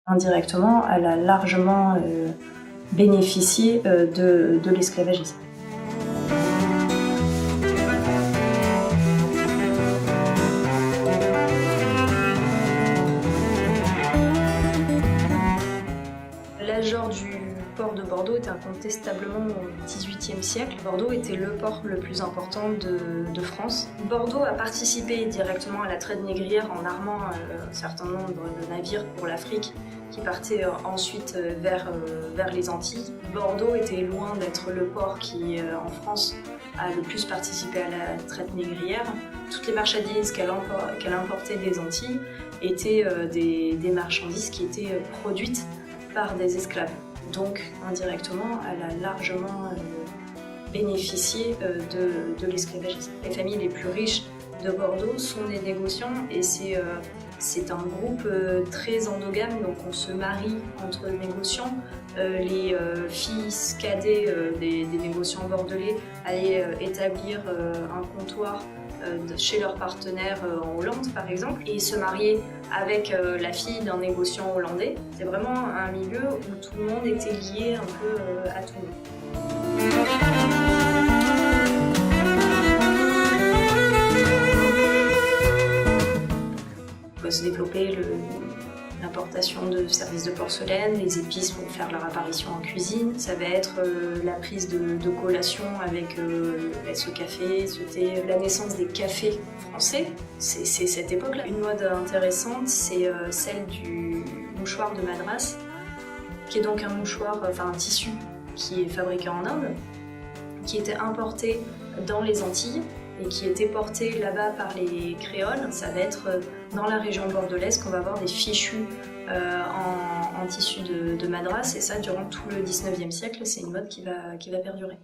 Indirectement, elle a largement bénéficié de l'esclavagisme. L'âge d'or du port de Bordeaux est incontestablement au XVIIIe siècle. Bordeaux était le port le plus important de France. Bordeaux a participé directement à la traite négrière en armant un certain nombre de navires pour l'Afrique qui partaient ensuite vers les Antilles. Bordeaux était loin d'être le port qui, en France, a le plus participé à la traite négrière. Toutes les marchandises qu'elle importait des Antilles étaient des marchandises qui étaient produites par des esclaves. Donc, indirectement, elle a largement bénéficié de l'esclavagisme. Les familles les plus riches de Bordeaux sont des négociants et c'est un groupe très endogame, donc on se marie entre négociants. Les fils cadets des négociants bordelais allaient établir un comptoir chez leur partenaire en Hollande par exemple et se marier avec la fille d'un négociant hollandais. C'est vraiment un milieu où tout le monde était lié un peu à tout le monde. Va se développer l'importation de services de porcelaine, les épices vont faire leur apparition en cuisine, ça va être la prise de collation avec ce café, ce thé, la naissance des cafés français, c'est cette époque-là. Une mode intéressante, c'est celle du mouchoir de Madras, qui est donc un mouchoir, un tissu qui est fabriqué en Inde, qui était importé dans les Antilles, et qui était porté là-bas par les créoles. Ça va être dans la région bordelaise qu'on va avoir des fichus en tissu de Madras, et ça durant tout le 19e siècle, c'est une mode qui va perdurer.